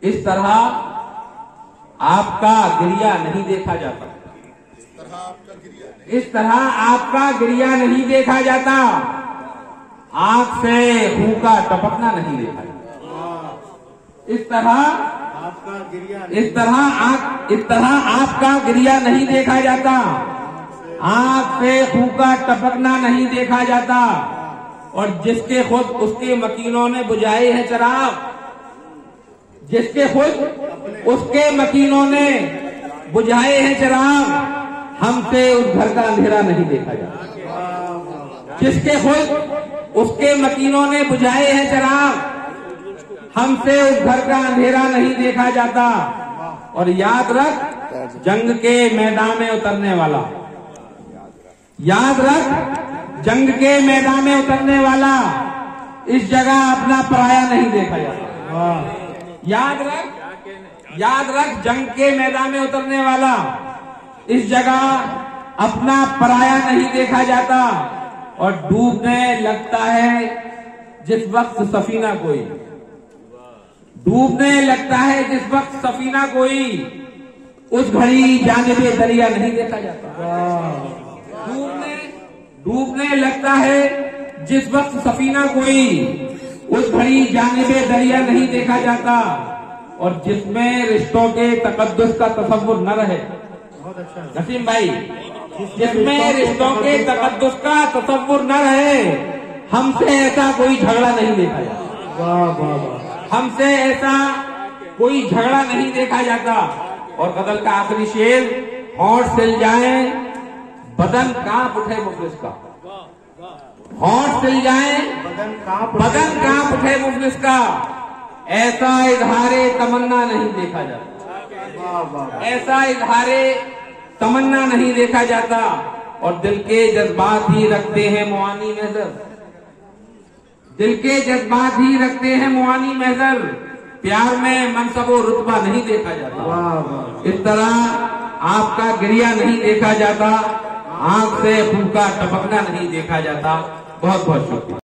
इस तरह आपका गिरिया नहीं देखा जाता। इस तरह आपका गिरिया नहीं देखा जाता। आंख से खून का टपकना नहीं देखा जाता। इस तरह आपका गिरिया नहीं देखा जाता। आंख से खून का टपकना नहीं देखा जाता। और जिसके खुद उसके मकीनों ने बुझाए हैं चिराग, जिसके खुद उसके मकीनों ने बुझाए हैं चिराग, हमसे उस घर का अंधेरा नहीं देखा जाता। जिसके खुद उसके मकीनों ने बुझाए हैं चिराग, हमसे उस घर का अंधेरा नहीं देखा जाता। और याद रख, जंग के मैदान में उतरने वाला, याद रख, जंग के मैदान में उतरने वाला इस जगह अपना पराया नहीं देखा जाता। याद रख, जंग के मैदान में उतरने वाला इस जगह अपना पराया नहीं देखा जाता। और डूबने लगता है जिस वक्त सफीना कोई, डूबने लगता है जिस वक्त सफीना कोई, उस घड़ी जानिबे दरिया नहीं देखा जाता। डूबने लगता है जिस वक्त सफीना कोई, उस घड़ी जानिबे दरिया नहीं देखा जाता। और जिसमें रिश्तों के तकद्दुस का तसव्वुर न रहे, नसीम भाई, जिसमें रिश्तों के तकद्दुस का तसव्वुर न रहे, हमसे ऐसा कोई झगड़ा नहीं देखा जाता। हमसे ऐसा कोई झगड़ा नहीं देखा जाता। और गजल का आखिरी शेर, होंठ सिल जाए बदन कांप उठे मुफलिस का, होंठ सिल जाए बदन कांप उठे मुफलिस का, ऐसा इजहारे तमन्ना नहीं देखा जाता। ऐसा इजहारे तमन्ना नहीं देखा जाता। और दिल के जज्बात ही रखते हैं मुआनी महजर, दिल के जज्बात ही रखते हैं मुआनी महजर, प्यार में मनसब और रुतबा नहीं देखा जाता। इस तरह आपका गिरिया नहीं देखा जाता, आंख से खून का टपकना नहीं देखा जाता। बहुत बहुत शुक्रिया।